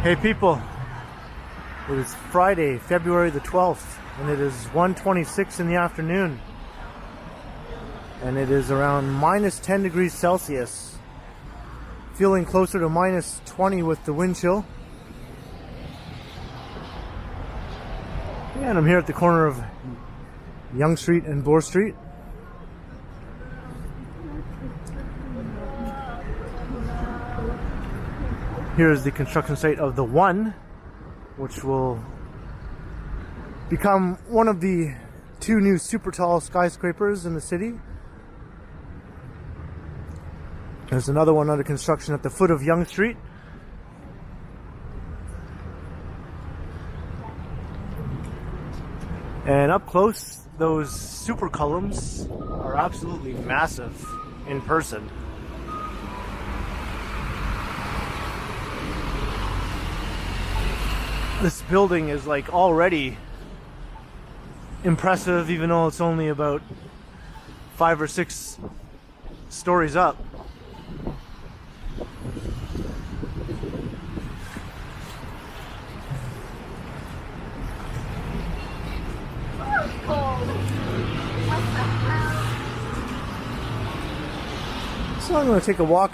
Hey people, it is Friday, February the 12th, and it is 1:26 in the afternoon, and it is around minus 10 degrees Celsius, feeling closer to minus 20 with the wind chill. And I'm here at the corner of Yonge Street and Bloor Street. Here is the construction site of the One, which will become one of the two new super tall skyscrapers in the city. There's another one under construction at the foot of Yonge Street. And up close, those super columns are absolutely massive in person. This building is like already impressive, even though it's only about 5 or 6 stories up. So I'm going to take a walk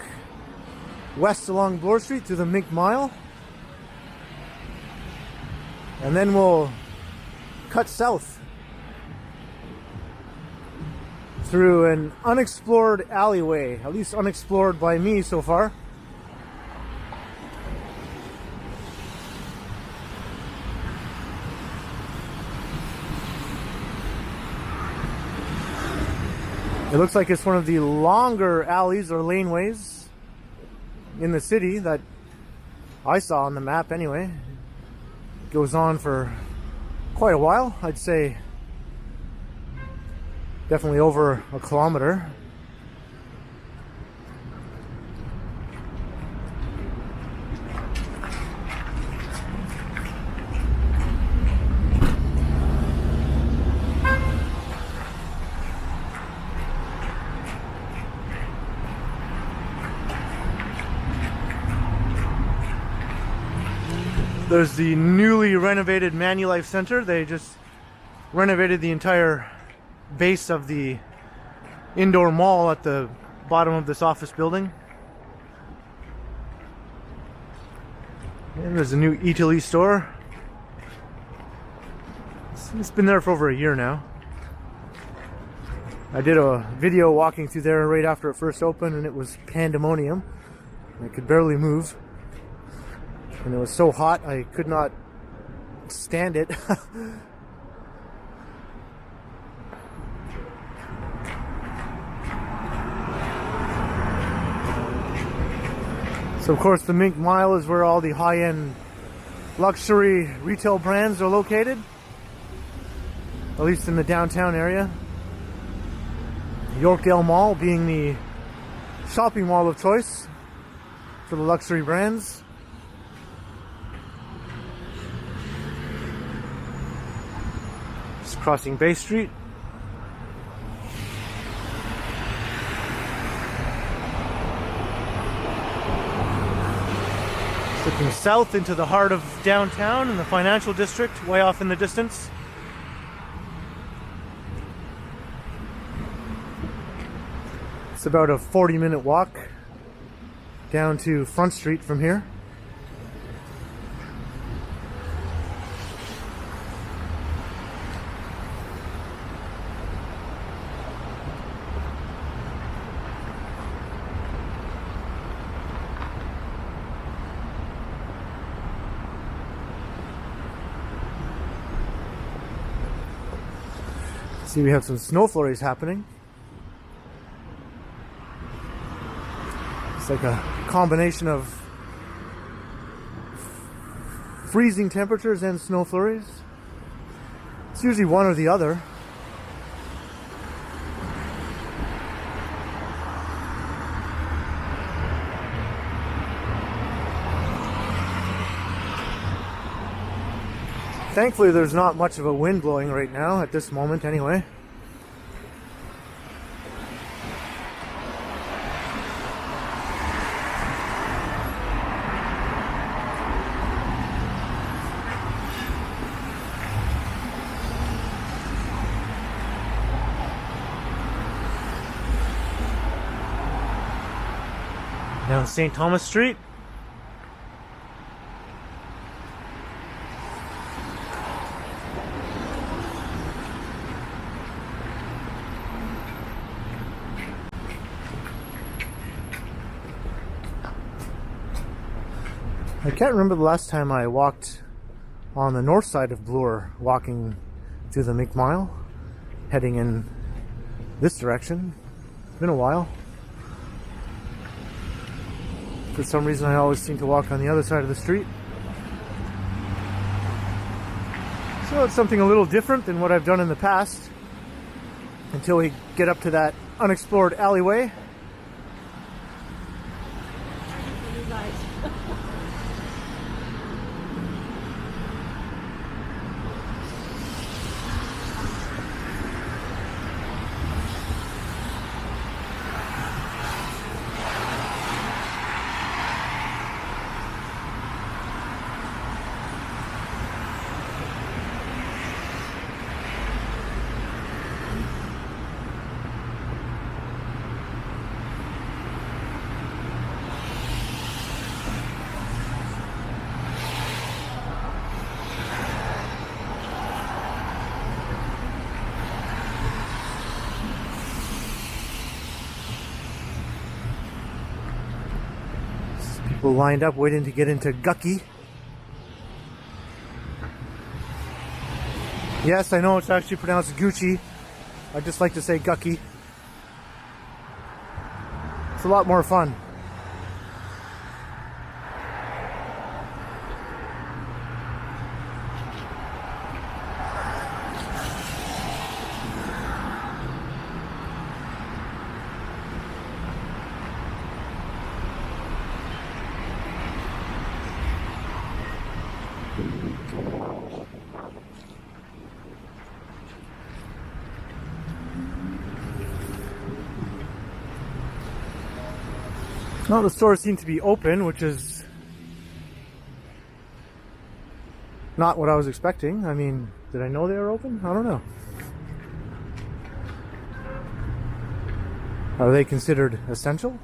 west along Bloor Street through the Mink Mile. And then we'll cut south through an unexplored alleyway, at least unexplored by me so far. It looks like it's one of the longer alleys or laneways in the city that I saw on the map anyway. Goes on for quite a while. I'd say definitely over a kilometer. There's the newly renovated Manulife Center. They just renovated the entire base of the indoor mall at the bottom of this office building. And there's a new Italy store. It's been there for over a year now. I did a video walking through there right after it first opened, and it was pandemonium. I could barely move. And it was so hot I could not stand it. So of course the Mink Mile is where all the high-end luxury retail brands are located, at least in the downtown area. Yorkdale Mall being the shopping mall of choice for the luxury brands. Crossing Bay Street. Looking south into the heart of downtown in the financial district, way off in the distance. It's about a 40-minute walk down to Front Street from here. See, we have some snow flurries happening. It's like a combination of freezing temperatures and snow flurries. It's usually one or the other. Thankfully, there's not much of a wind blowing right now, at this moment anyway. Down St. Thomas Street. I can't remember the last time I walked on the north side of Bloor, walking through the Mink Mile, heading in this direction. It's been a while. For some reason I always seem to walk on the other side of the street. So it's something a little different than what I've done in the past, until we get up to that unexplored alleyway. People lined up waiting to get into Gucky. Yes, I know it's actually pronounced Gucci. I just like to say Gucky. It's a lot more fun. Well, the stores seem to be open, which is not what I was expecting. I mean, did I know they were open? I don't know. Are they considered essential?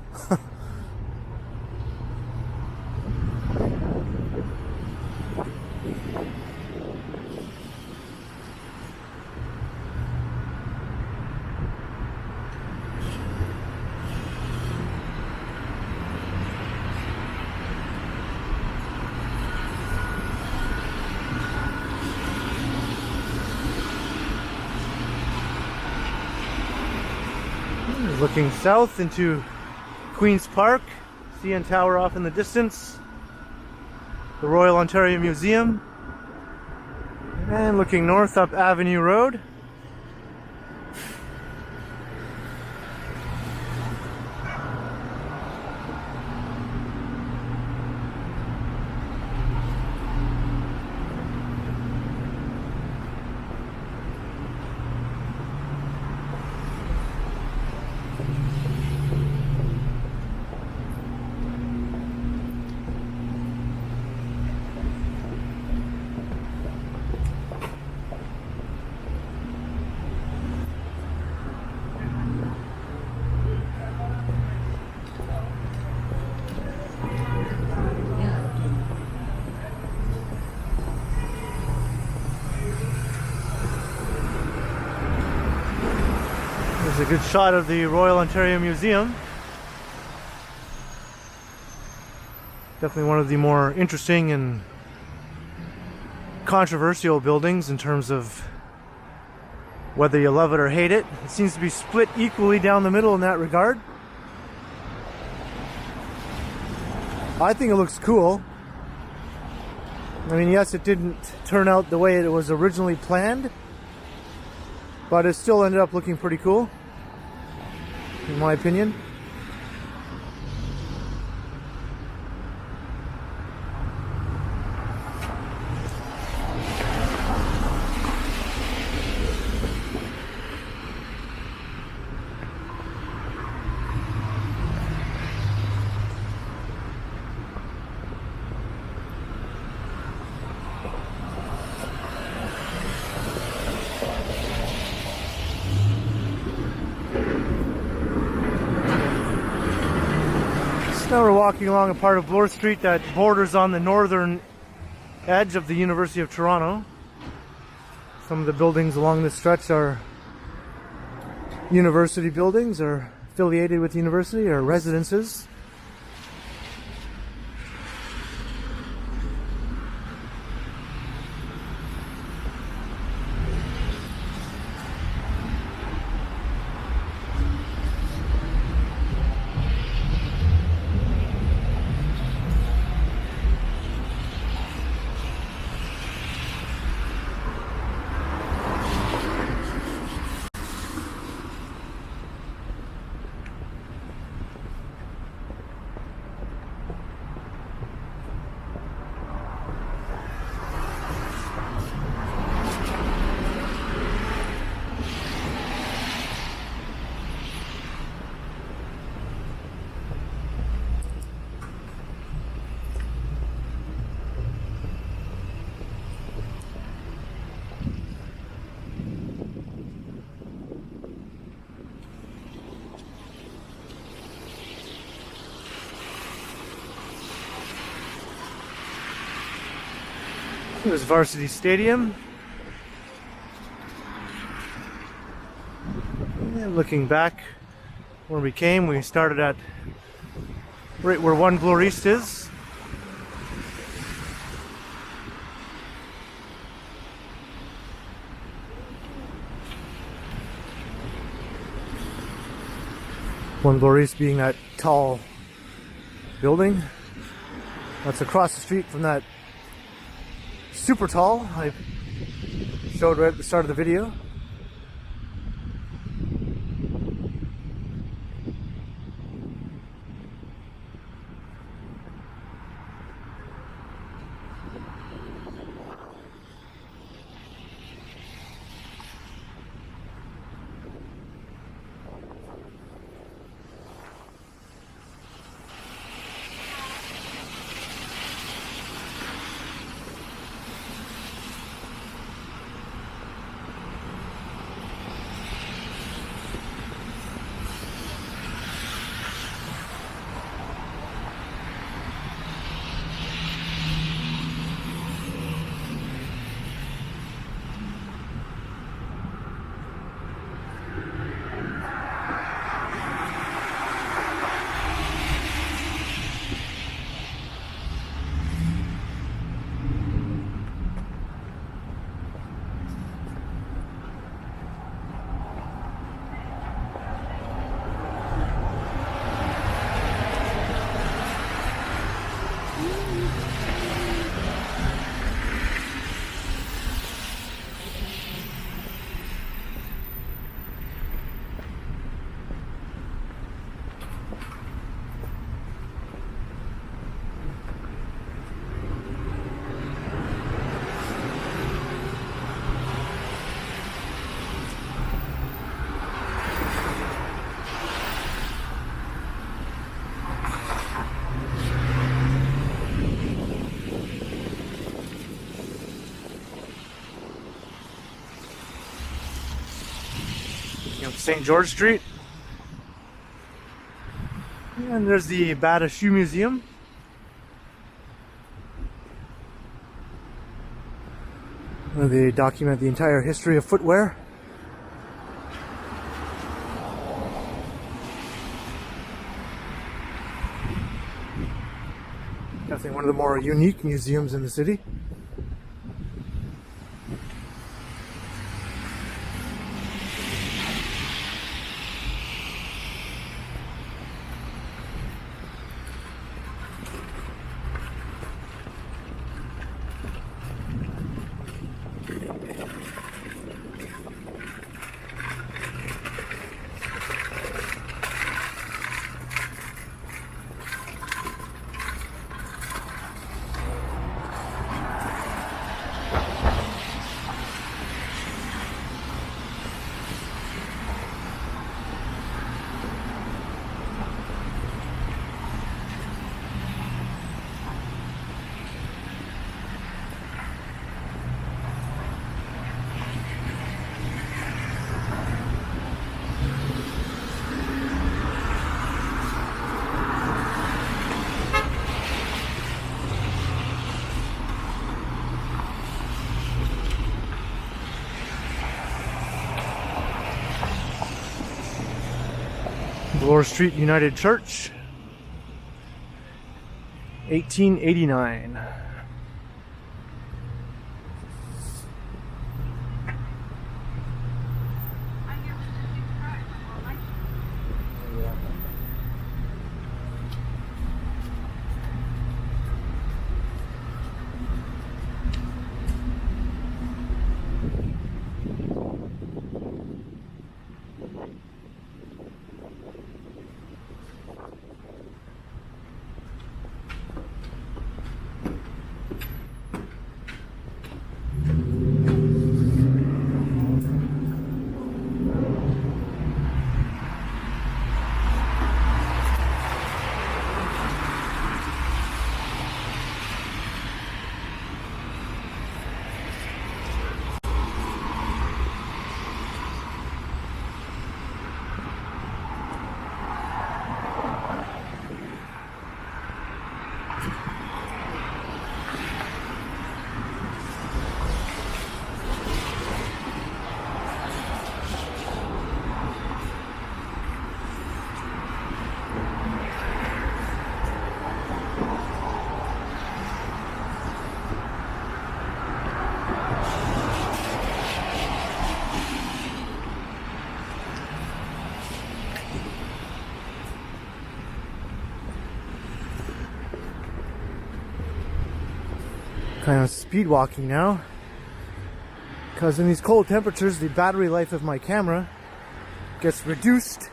Looking south into Queen's Park, CN Tower off in the distance, the Royal Ontario Museum, and looking north up Avenue Road. There's a good shot of the Royal Ontario Museum. Definitely one of the more interesting and controversial buildings in terms of whether you love it or hate it. It seems to be split equally down the middle in that regard. I think it looks cool. I mean, yes, it didn't turn out the way it was originally planned, but it still ended up looking pretty cool, in my opinion. Now we're walking along a part of Bloor Street that borders on the northern edge of the University of Toronto. Some of the buildings along this stretch are university buildings, or affiliated with the university, or residences. Here's Varsity Stadium. And looking back where we came, we started at right where 1 Bloor East is. One Bloor East being that tall building that's across the street from that super tall I showed right at the start of the video. St. George Street. And there's the Bata Shoe Museum. Where they document the entire history of footwear. Definitely one of the more unique museums in the city. Bloor Street United Church, 1889. Kind of speed walking now, because in these cold temperatures the battery life of my camera gets reduced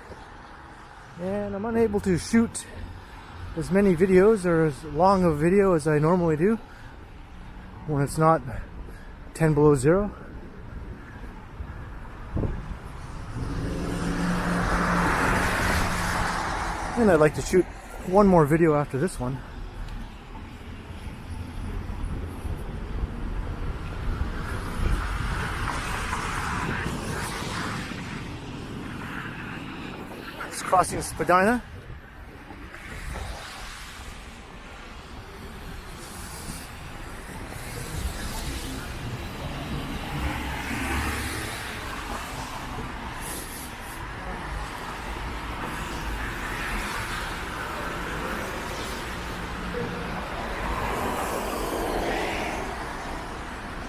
and I'm unable to shoot as many videos or as long of a video as I normally do when it's not 10 below zero. And I'd like to shoot one more video after this one. Crossing Spadina.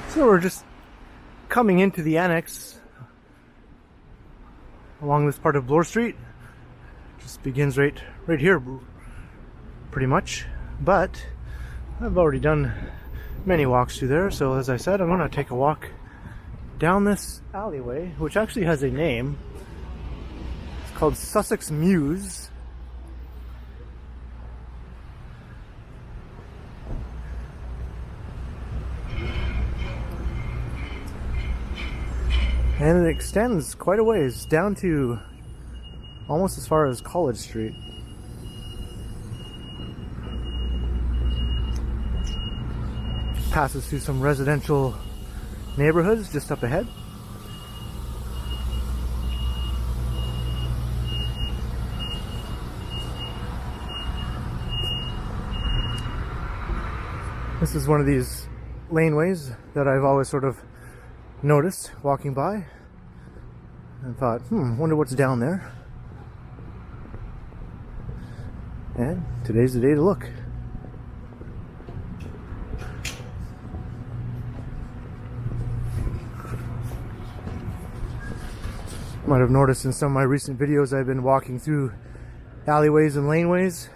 So we're just coming into the annex along this part of Bloor Street. Just begins right here, pretty much. But I've already done many walks through there, so as I said, I'm going to take a walk down this alleyway, which actually has a name. It's called Sussex Mews. And it extends quite a ways down to almost as far as College Street. Passes through some residential neighborhoods just up ahead. This is one of these laneways that I've always sort of noticed walking by and thought, wonder what's down there. And today's the day to look. You might have noticed in some of my recent videos I've been walking through alleyways and laneways.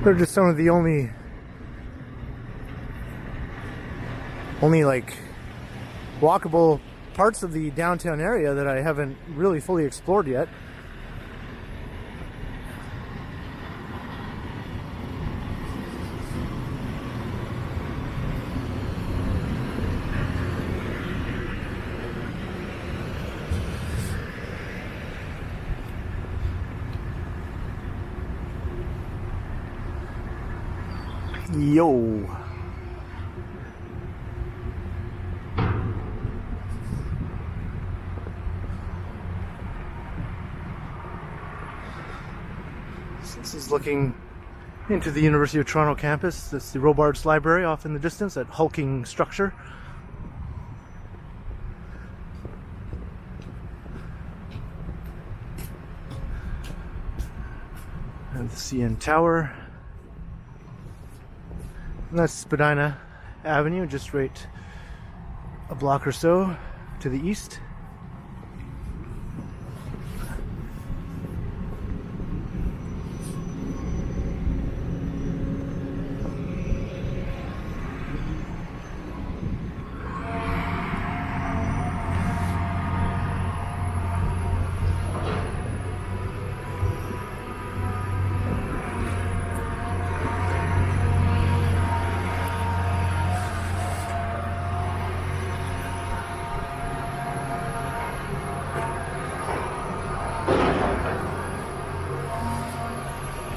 They're just some of the only like walkable parts of the downtown area that I haven't really fully explored yet. Yo. This is looking into the University of Toronto campus. That's the Robarts Library off in the distance, that hulking structure. And the CN Tower. And that's Spadina Avenue, just right a block or so to the east.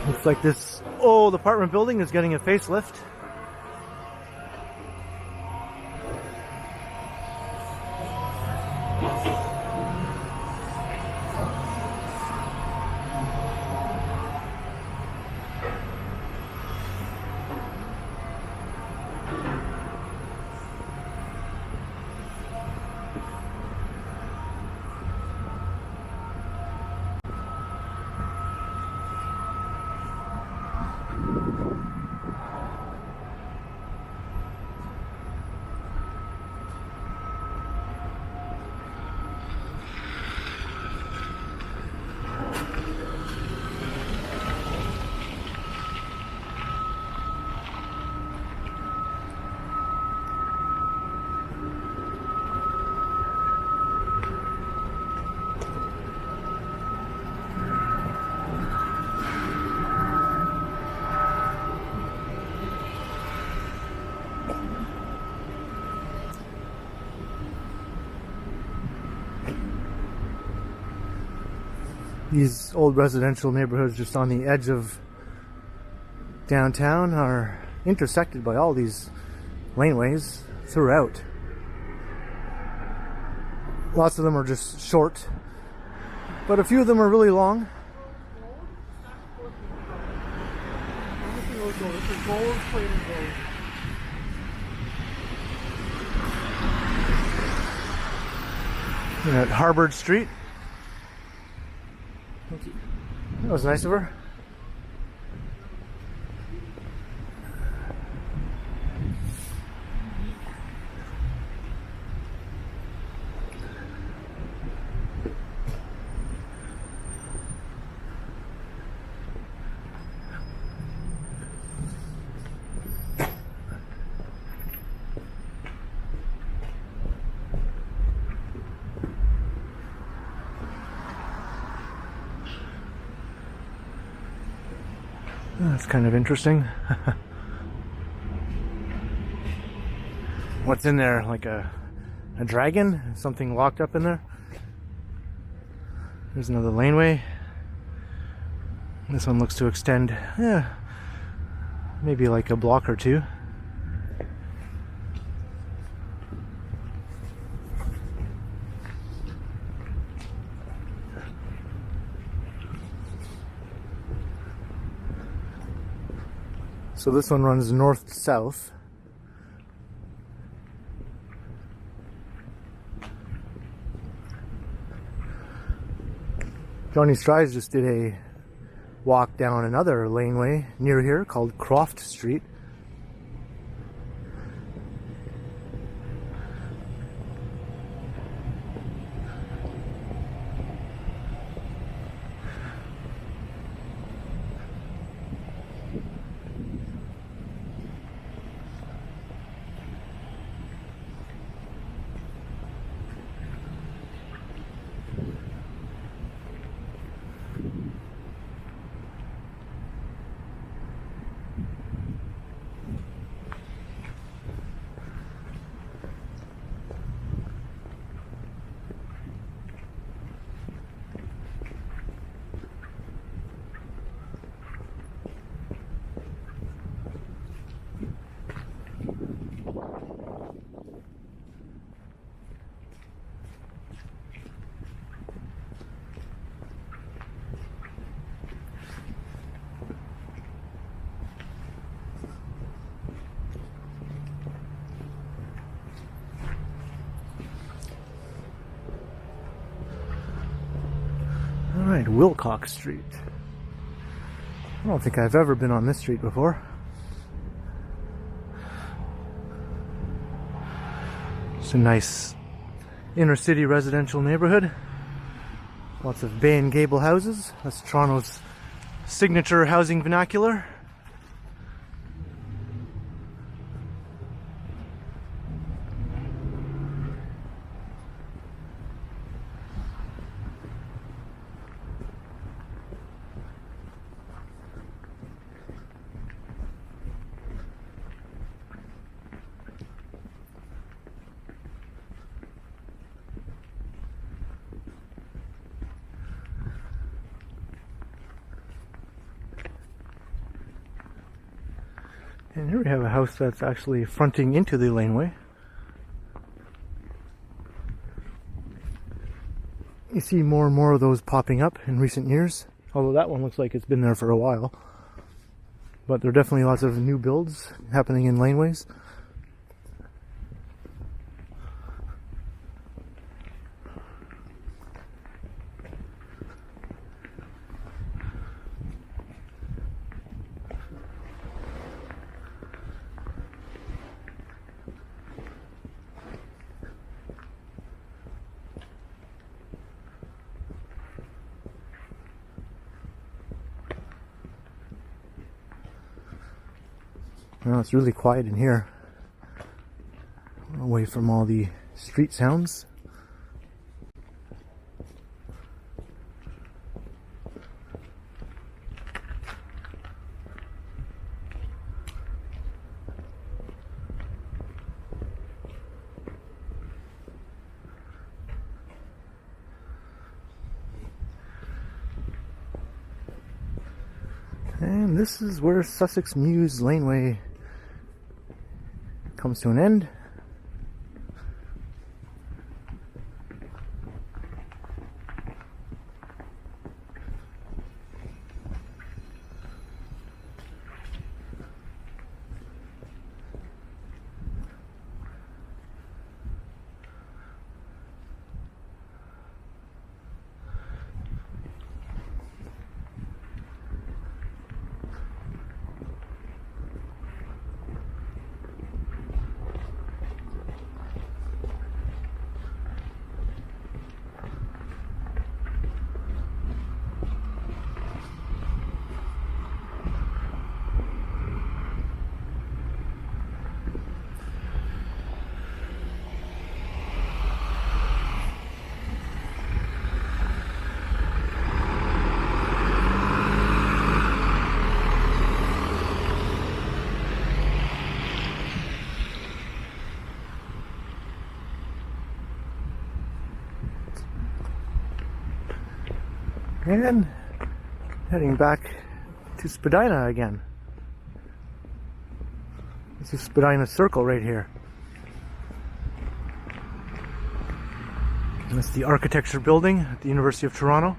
Looks like this old apartment building is getting a facelift. These old residential neighborhoods just on the edge of downtown are intersected by all these laneways throughout. Lots of them are just short, but a few of them are really long. And at Harvard Street. That was nice of her. That's kind of interesting. What's in there? Like a dragon? Something locked up in there? There's another laneway. This one looks to extend, maybe like a block or two. So this one runs north-south. Johnny Strides just did a walk down another laneway near here called Croft Street. Alright, Wilcox Street. I don't think I've ever been on this street before. It's a nice inner city residential neighborhood. Lots of bay and gable houses. That's Toronto's signature housing vernacular. And here we have a house that's actually fronting into the laneway. You see more and more of those popping up in recent years, although that one looks like it's been there for a while. But there are definitely lots of new builds happening in laneways. Well, it's really quiet in here, away from all the street sounds. And this is where Sussex Mews laneway comes to an end. And heading back to Spadina again. This is Spadina Circle right here. That's the architecture building at the University of Toronto.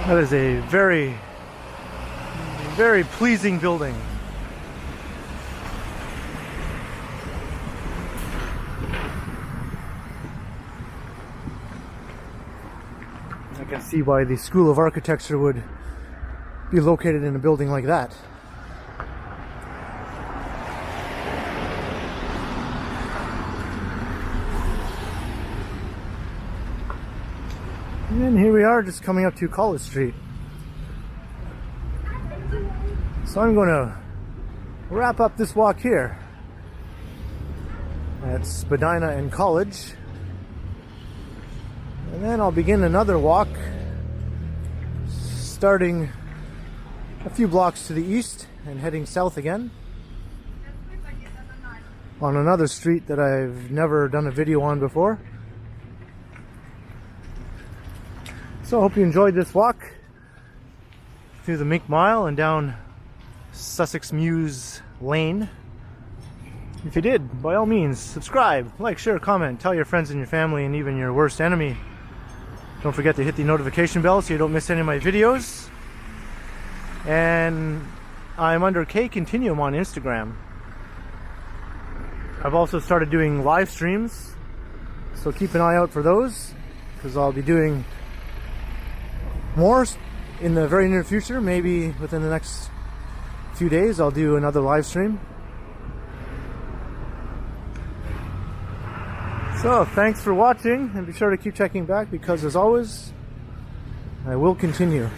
That is a very, very pleasing building. I can see why the School of Architecture would be located in a building like that. And here we are, just coming up to College Street. So I'm going to wrap up this walk here at Spadina and College. And then I'll begin another walk starting a few blocks to the east and heading south again on another street that I've never done a video on before. So I hope you enjoyed this walk through the Mink Mile and down Sussex Mews Lane. If you did, by all means, subscribe, like, share, comment, tell your friends and your family and even your worst enemy. Don't forget to hit the notification bell so you don't miss any of my videos. And I'm under K Continuum on Instagram. I've also started doing live streams, so keep an eye out for those, because I'll be doing more in the very near future. Maybe within the next few days I'll do another live stream. So thanks for watching, and be sure to keep checking back, because as always I will continue.